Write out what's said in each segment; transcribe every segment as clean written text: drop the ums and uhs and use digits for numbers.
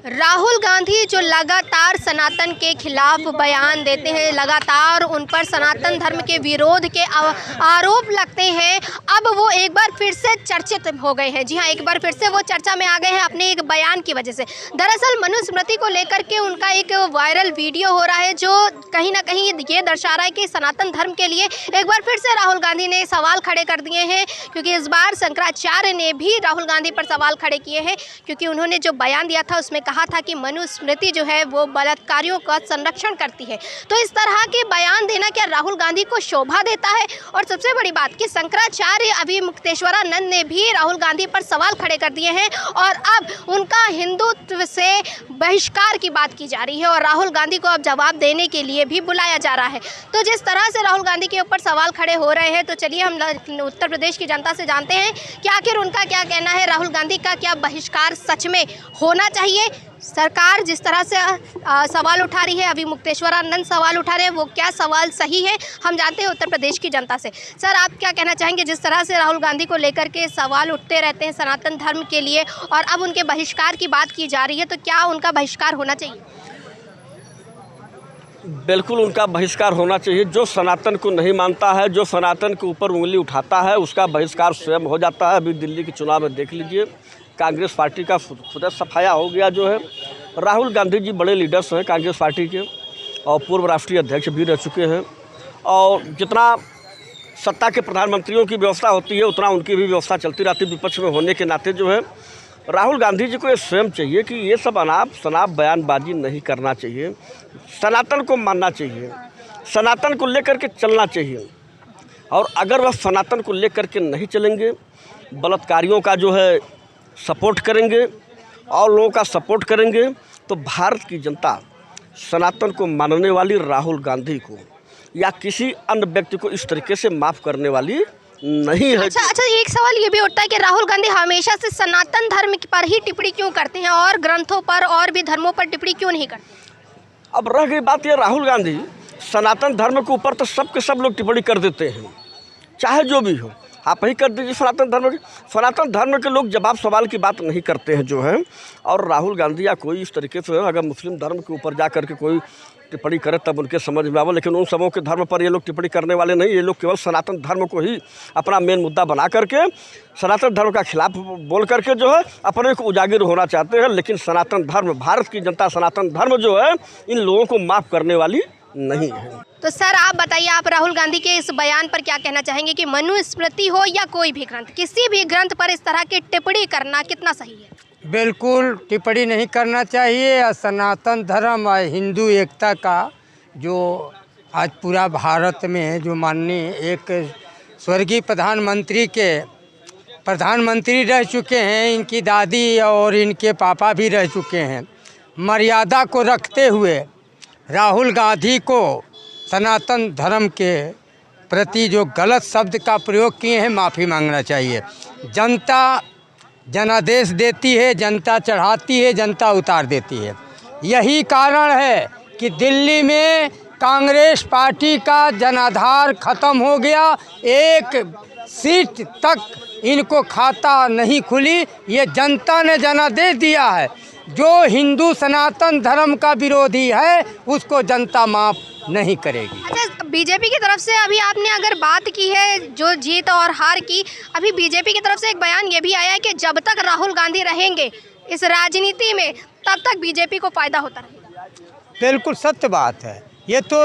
राहुल गांधी जो लगातार सनातन के खिलाफ बयान देते हैं, लगातार उन पर सनातन धर्म के विरोध के आरोप लगते हैं, अब वो एक बार फिर से चर्चित हो गए हैं। जी हाँ, एक बार फिर से वो चर्चा में आ गए हैं अपने एक बयान की वजह से। दरअसल मनुस्मृति को लेकर के उनका एक वायरल वीडियो हो रहा है जो कहीं ना कहीं ये दर्शा रहा है कि सनातन धर्म के लिए एक बार फिर से राहुल गांधी ने सवाल खड़े कर दिए हैं, क्योंकि इस बार शंकराचार्य ने भी राहुल गांधी पर सवाल खड़े किए हैं, क्योंकि उन्होंने जो बयान दिया था उसमें कहा था कि मनुस्मृति जो है वो बलात्कारियों का संरक्षण करती है। तो इस तरह के बयान देना क्या राहुल गांधी को शोभा देता है? और सबसे बड़ी बात कि शंकराचार्य अभिमुक्तेश्वरानंद ने भी राहुल गांधी पर सवाल खड़े कर दिए हैं और अब उनका हिंदुत्व से बहिष्कार की बात की जा रही है और राहुल गांधी को अब जवाब देने के लिए भी बुलाया जा रहा है। तो जिस तरह से राहुल गांधी के ऊपर सवाल खड़े हो रहे हैं, तो चलिए हम उत्तर प्रदेश की जनता से जानते हैं कि आखिर उनका क्या कहना है। राहुल गांधी का क्या बहिष्कार सच में होना चाहिए? सरकार जिस तरह से सवाल उठा रही है, अभिमुक्तेश्वरानंद सवाल उठा रहे हैं, वो क्या सवाल सही है, हम जानते हैं उत्तर प्रदेश की जनता से। सर, आप क्या कहना चाहेंगे जिस तरह से राहुल गांधी को लेकर के सवाल उठते रहते हैं सनातन धर्म के लिए और अब उनके बहिष्कार की बात की जा रही है, तो क्या उनका बहिष्कार होना चाहिए? बिल्कुल उनका बहिष्कार होना चाहिए। जो सनातन को नहीं मानता है, जो सनातन के ऊपर उंगली उठाता है, उसका बहिष्कार स्वयं हो जाता है। अभी दिल्ली के चुनाव में देख लीजिए, कांग्रेस पार्टी का खुद सफाया हो गया जो है। राहुल गांधी जी बड़े लीडर्स हैं कांग्रेस पार्टी के और पूर्व राष्ट्रीय अध्यक्ष भी रह चुके हैं, और जितना सत्ता के प्रधानमंत्रियों की व्यवस्था होती है उतना उनकी भी व्यवस्था चलती रहती है। विपक्ष में होने के नाते जो है राहुल गांधी जी को ये स्वयं चाहिए कि ये सब अनाप शनाप बयानबाजी नहीं करना चाहिए, सनातन को मानना चाहिए, सनातन को लेकर के चलना चाहिए। और अगर वह सनातन को लेकर के नहीं चलेंगे, बलात्कारियों का जो है सपोर्ट करेंगे और लोगों का सपोर्ट करेंगे, तो भारत की जनता सनातन को मानने वाली राहुल गांधी को या किसी अन्य व्यक्ति को इस तरीके से माफ़ करने वाली नहीं है। अच्छा, एक सवाल ये भी उठता है कि राहुल गांधी हमेशा से सनातन धर्म पर ही टिप्पणी क्यों करते हैं और ग्रंथों पर और भी धर्मों पर टिप्पणी क्यों नहीं करते? अब रह गई बात ये, राहुल गांधी सनातन धर्म के ऊपर तो सब के सब लोग टिप्पणी कर देते हैं, चाहे जो भी हो, आप ही कर दीजिए सनातन धर्म की। सनातन धर्म के लोग जवाब सवाल की बात नहीं करते हैं जो है। और राहुल गांधी या कोई इस तरीके से अगर मुस्लिम धर्म के ऊपर जा कर के कोई टिप्पणी करे तब उनके समझ में आवे, लेकिन उन सबों के धर्म पर ये लोग टिप्पणी करने वाले नहीं। ये लोग केवल सनातन धर्म को ही अपना मेन मुद्दा बना करके सनातन धर्म का खिलाफ बोल करके जो है अपने को उजागर होना चाहते हैं। लेकिन सनातन धर्म, भारत की जनता सनातन धर्म जो है इन लोगों को माफ़ करने वाली नहीं है। तो सर आप बताइए, आप राहुल गांधी के इस बयान पर क्या कहना चाहेंगे कि मनुस्मृति हो या कोई भी ग्रंथ, किसी भी ग्रंथ पर इस तरह की टिप्पणी करना कितना सही है? बिल्कुल टिप्पणी नहीं करना चाहिए। सनातन धर्म और हिंदू एकता का जो आज पूरा भारत में जो माननीय एक स्वर्गीय प्रधानमंत्री रह चुके हैं, इनकी दादी और इनके पापा भी रह चुके हैं, मर्यादा को रखते हुए राहुल गांधी को सनातन धर्म के प्रति जो गलत शब्द का प्रयोग किए हैं माफ़ी मांगना चाहिए। जनता जनादेश देती है, जनता चढ़ाती है, जनता उतार देती है। यही कारण है कि दिल्ली में कांग्रेस पार्टी का जनाधार ख़त्म हो गया, एक सीट तक इनको खाता नहीं खुली। ये जनता ने जनादेश दिया है। जो हिंदू सनातन धर्म का विरोधी है उसको जनता माफ़ नहीं करेगी। अच्छा, बीजेपी की तरफ से अभी आपने अगर बात की है जो जीत और हार की, अभी बीजेपी की तरफ से एक बयान ये भी आया है कि जब तक राहुल गांधी रहेंगे इस राजनीति में तब तक बीजेपी को फ़ायदा होता रहेगा। बिल्कुल सत्य बात है। ये तो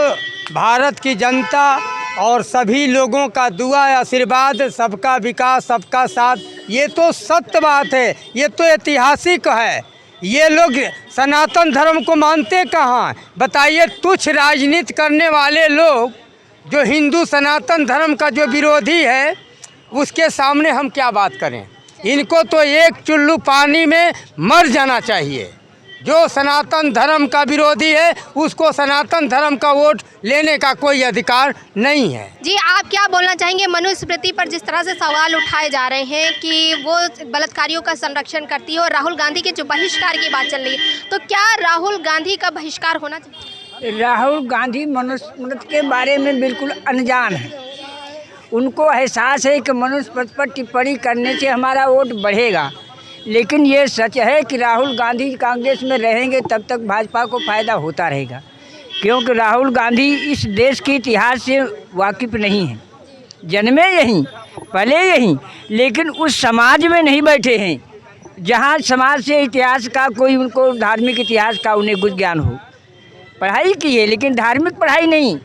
भारत की जनता और सभी लोगों का दुआ आशीर्वाद, सबका विकास सबका साथ, ये तो सत्य बात है, ये तो ऐतिहासिक है। ये लोग सनातन धर्म को मानते कहाँ? बताइए। तुच्छ राजनीति करने वाले लोग जो हिंदू सनातन धर्म का जो विरोधी है उसके सामने हम क्या बात करें? इनको तो एक चुल्लू पानी में मर जाना चाहिए। जो सनातन धर्म का विरोधी है उसको सनातन धर्म का वोट लेने का कोई अधिकार नहीं है। जी, आप क्या बोलना चाहेंगे मनुस्मृति पर जिस तरह से सवाल उठाए जा रहे हैं कि वो बलात्कारियों का संरक्षण करती है और राहुल गांधी के जो बहिष्कार की बात चल रही है, तो क्या राहुल गांधी का बहिष्कार होना चाहिए? राहुल गांधी मनुस्मृति के बारे में बिल्कुल अनजान है। उनको एहसास है कि मनुस्मृति पर टिप्पणी करने से हमारा वोट बढ़ेगा, लेकिन ये सच है कि राहुल गांधी कांग्रेस में रहेंगे तब तक भाजपा को फ़ायदा होता रहेगा, क्योंकि राहुल गांधी इस देश के इतिहास से वाकिफ़ नहीं हैं। जन्मे यहीं, पले यहीं, लेकिन उस समाज में नहीं बैठे हैं जहाँ समाज से इतिहास का कोई उनको धार्मिक इतिहास का उन्हें कुछ ज्ञान हो। पढ़ाई की है लेकिन धार्मिक पढ़ाई नहीं।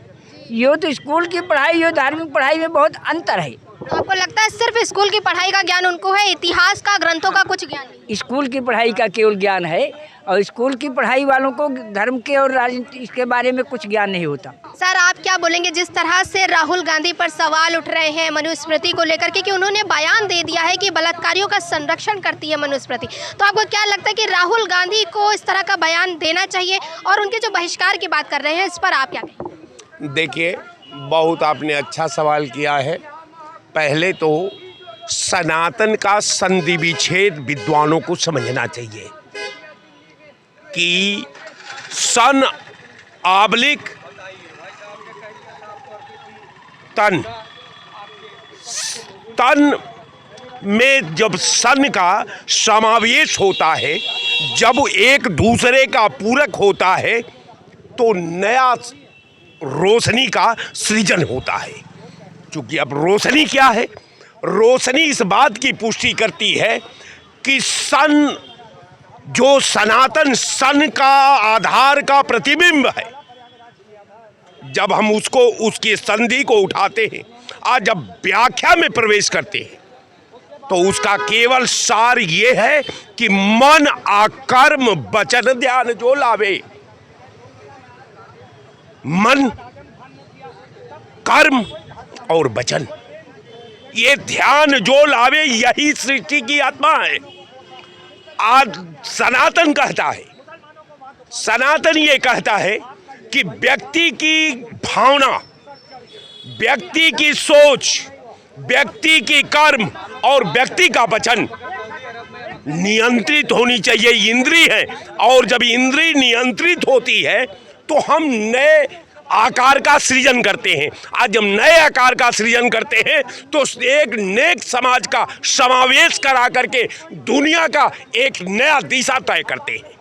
ये तो स्कूल की पढ़ाई और धार्मिक पढ़ाई में बहुत अंतर है। तो आपको लगता है सिर्फ स्कूल की पढ़ाई का ज्ञान उनको है, इतिहास का, ग्रंथों का कुछ ज्ञान नहीं? स्कूल की पढ़ाई का केवल ज्ञान है और स्कूल की पढ़ाई वालों को धर्म के और राजनीति इसके बारे में कुछ ज्ञान नहीं होता। सर, आप क्या बोलेंगे जिस तरह से राहुल गांधी पर सवाल उठ रहे हैं मनुस्मृति को लेकर के, कि उन्होंने बयान दे दिया है कि बलात्कारियों का संरक्षण करती है मनुस्मृति, तो आपको क्या लगता है कि राहुल गांधी को इस तरह का बयान देना चाहिए? और उनके जो बहिष्कार की बात कर रहे हैं, इस पर आप क्या कहेंगे? देखिए, बहुत आपने अच्छा सवाल किया है। पहले तो सनातन का संधि विच्छेद विद्वानों को समझना चाहिए कि सन आबलिक तन में जब सन का समावेश होता है, जब एक दूसरे का पूरक होता है, तो नया रोशनी का सृजन होता है। क्योंकि अब रोशनी क्या है? रोशनी इस बात की पुष्टि करती है कि सन, जो सनातन सन का आधार का प्रतिबिंब है, जब हम उसको, उसकी संधि को उठाते हैं, आज जब व्याख्या में प्रवेश करते हैं, तो उसका केवल सार ये है कि मन आकर्म वचन ध्यान जो लावे। मन, कर्म और वचन, ये ध्यान जो लावे, यही सृष्टि की आत्मा है। आज सनातन कहता है, सनातन ये कहता है कि व्यक्ति की भावना, व्यक्ति की सोच, व्यक्ति की कर्म और व्यक्ति का वचन नियंत्रित होनी चाहिए। इंद्रिय है, और जब इंद्रिय नियंत्रित होती है तो हम नए आकार का सृजन करते हैं। आज जब नए आकार का सृजन करते हैं तो एक नेक समाज का समावेश करा करके दुनिया का एक नया दिशा तय करते हैं।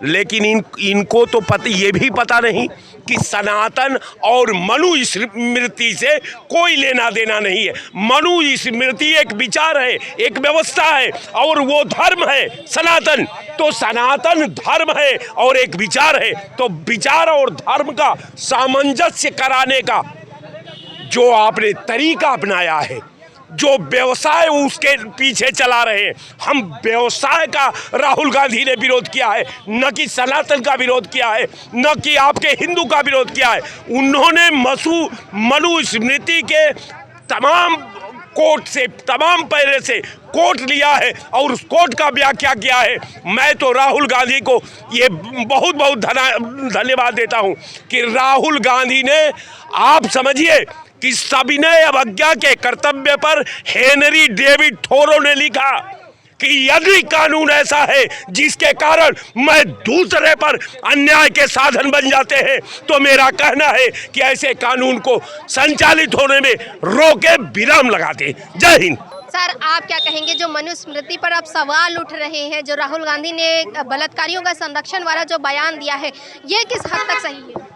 लेकिन इनको तो ये भी पता नहीं कि सनातन और मनु स्मृति से कोई लेना देना नहीं है। मनु स्मृति एक विचार है, एक व्यवस्था है, और वो धर्म है सनातन। तो सनातन धर्म है और एक विचार है, तो विचार और धर्म का सामंजस्य कराने का जो आपने तरीका अपनाया है, जो व्यवसाय उसके पीछे चला रहे हैं, हम व्यवसाय का राहुल गांधी ने विरोध किया है, न कि सनातन का विरोध किया है, न कि आपके हिंदू का विरोध किया है। उन्होंने मनु स्मृति के तमाम कोट से, तमाम पैरे से कोट लिया है और उस कोट का व्याख्या किया है। मैं तो राहुल गांधी को ये बहुत बहुत धन्यवाद देता हूँ कि राहुल गांधी ने, आप समझिए कि सविनय अवज्ञा के कर्तव्य पर हेनरी डेविड थोरो ने लिखा कि यदि कानून ऐसा है जिसके कारण मैं दूसरे पर अन्याय के साधन बन जाते हैं, तो मेरा कहना है कि ऐसे कानून को संचालित होने में रोके, विराम लगा दे। जय हिंद। सर, आप क्या कहेंगे जो मनुस्मृति पर अब सवाल उठ रहे हैं, जो राहुल गांधी ने बलात्कारियों का संरक्षण वाला जो बयान दिया है, ये किस हद तक सही है?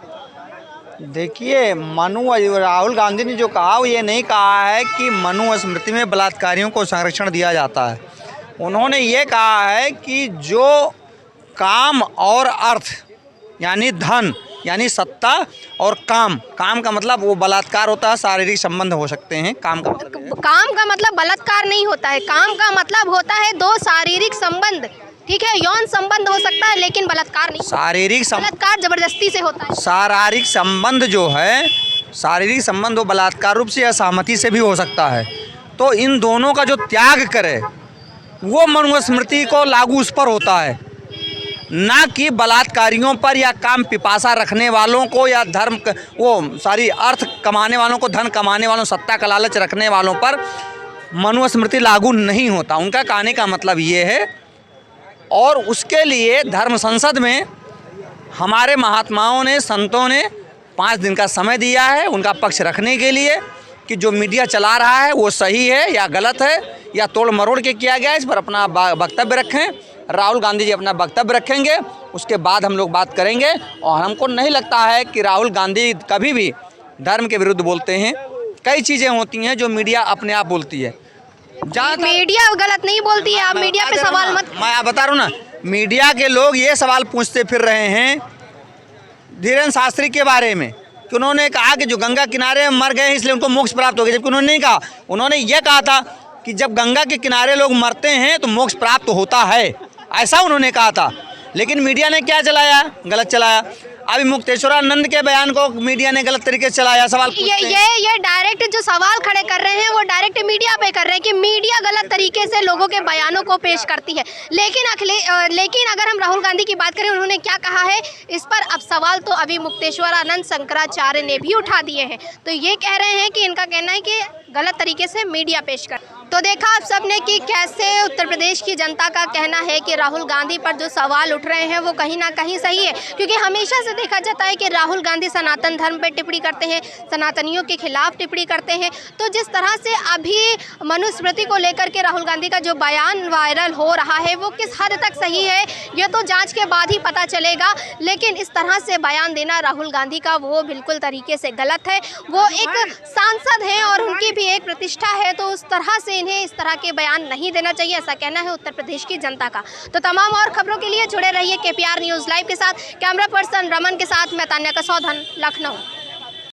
देखिए, राहुल गांधी ने जो कहा वो ये नहीं कहा है कि मनुस्मृति में बलात्कारियों को संरक्षण दिया जाता है। उन्होंने ये कहा है कि जो काम और अर्थ, यानी धन, यानी सत्ता और काम का मतलब वो बलात्कार होता है, शारीरिक संबंध हो सकते हैं। काम का मतलब बलात्कार नहीं होता है, काम का मतलब होता है दो शारीरिक संबंध। ठीक है, यौन संबंध हो सकता है लेकिन बलात्कार नहीं। बलात्कार जबरदस्ती से होता है। शारीरिक संबंध जो है, शारीरिक संबंध वो बलात्कार रूप से या सहमति से भी हो सकता है। तो इन दोनों का जो त्याग करे वो मनुस्मृति को लागू उस पर होता है, ना कि बलात्कारियों पर या काम पिपासा रखने वालों को या धर्म वो सारी अर्थ कमाने वालों को, धन कमाने वालों, सत्ता का लालच रखने वालों पर मनुस्मृति लागू नहीं होता। उनका कहने का मतलब ये है, और उसके लिए धर्म संसद में हमारे महात्माओं ने, संतों ने 5 दिन का समय दिया है उनका पक्ष रखने के लिए। कि जो मीडिया चला रहा है वो सही है या गलत है या तोड़ मरोड़ के किया गया है, इस पर अपना वक्तव्य रखें। राहुल गांधी जी अपना वक्तव्य रखेंगे, उसके बाद हम लोग बात करेंगे। और हमको नहीं लगता है कि राहुल गांधी कभी भी धर्म के विरुद्ध बोलते हैं। कई चीज़ें होती हैं जो मीडिया अपने आप बोलती है। मीडिया गलत नहीं बोलती है, आप मीडिया पे सवाल मत। मैं आप बता रहा हूँ ना, मीडिया के लोग ये सवाल पूछते फिर रहे हैं धीरेन्द्र शास्त्री के बारे में कि उन्होंने कहा कि जो गंगा किनारे मर गए इसलिए उनको मोक्ष प्राप्त हो गया, जबकि उन्होंने नहीं कहा। उन्होंने ये कहा था कि जब गंगा के किनारे लोग मरते हैं तो मोक्ष प्राप्त होता है, ऐसा उन्होंने कहा था। लेकिन मीडिया ने क्या चलाया, गलत चलाया। अभी मुक्तेश्वरानंद के बयान को मीडिया ने गलत तरीके से चलाया। सवाल ये डायरेक्ट जो सवाल खड़े कर रहे हैं वो डायरेक्ट मीडिया पे कर रहे हैं कि मीडिया गलत तरीके से लोगों के बयानों को पेश करती है। लेकिन अगर हम राहुल गांधी की बात करें, उन्होंने क्या कहा है इस पर अब सवाल तो अभी मुक्तेश्वरानंद शंकराचार्य ने भी उठा दिए हैं। तो ये कह रहे हैं कि इनका कहना है कि गलत तरीके से मीडिया पेश कर। तो देखा आप सबने कि कैसे उत्तर प्रदेश की जनता का कहना है कि राहुल गांधी पर जो सवाल उठ रहे हैं वो कहीं ना कहीं सही है, क्योंकि हमेशा से देखा जाता है कि राहुल गांधी सनातन धर्म पर टिप्पणी करते हैं, सनातनियों के खिलाफ टिप्पणी करते हैं। तो जिस तरह से अभी मनुस्मृति को लेकर के राहुल गांधी का जो बयान वायरल हो रहा है वो किस हद तक सही है ये तो जांच के बाद ही पता चलेगा। लेकिन इस तरह से बयान देना राहुल गांधी का वो बिल्कुल तरीके से गलत है। वो एक सांसद हैं और उनकी भी एक प्रतिष्ठा है, तो उस तरह से इन्हें इस तरह के बयान नहीं देना चाहिए, ऐसा कहना है उत्तर प्रदेश की जनता का। तो तमाम और खबरों के लिए जुड़े रहिए KPR न्यूज़ लाइव के साथ। कैमरा पर्सन रमन के साथ मैं तान्या कसौधन, लखनऊ।